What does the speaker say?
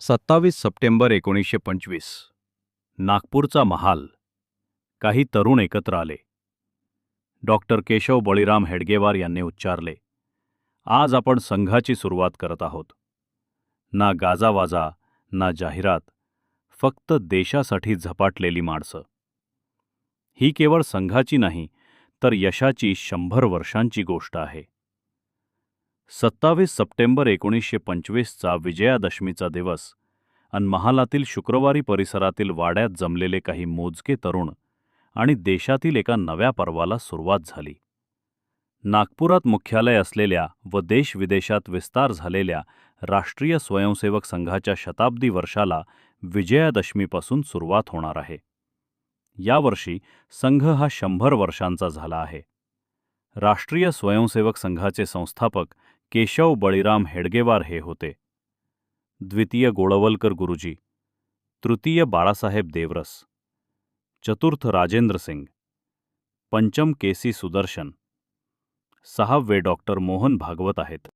27 September 1925 नागपूरचा महाल. काही तरुण एकत्र आले. डॉक्टर केशव बळीराम हेडगेवार यांनी उच्चारले, आज आपण संघाची सुरुवात करत आहोत. ना गाजावाजा, ना जाहिरात, फक्त देशासाठी झपाटलेली माणसं. ही केवळ संघाची नाही, तर यशाची 100 वर्षांची गोष्ट आहे. 27 सप्टेंबर 1925चा विजयादशमीचा दिवस अन महालातील शुक्रवारी परिसरातील वाड्यात जमलेले काही मोजके तरुण आणि देशातील एका नव्या पर्वाला सुरुवात झाली. नागपुरात मुख्यालय असलेल्या व देशविदेशात विस्तार झालेल्या राष्ट्रीय स्वयंसेवक संघाच्या शताब्दी वर्षाला विजयादशमीपासून सुरुवात होणार आहे. यावर्षी संघ हा 100 वर्षांचा झाला आहे. राष्ट्रीय स्वयंसेवक संघाचे संस्थापक केशव बळीराम हेडगेवार हे होते. द्वितीय गोळवलकर गुरुजी, तृतीय बाळासाहेब देवरस, चतुर्थ राजेंद्र सिंग, पंचम केसी सुदर्शन, 6वे डॉक्टर मोहन भागवत आहेत.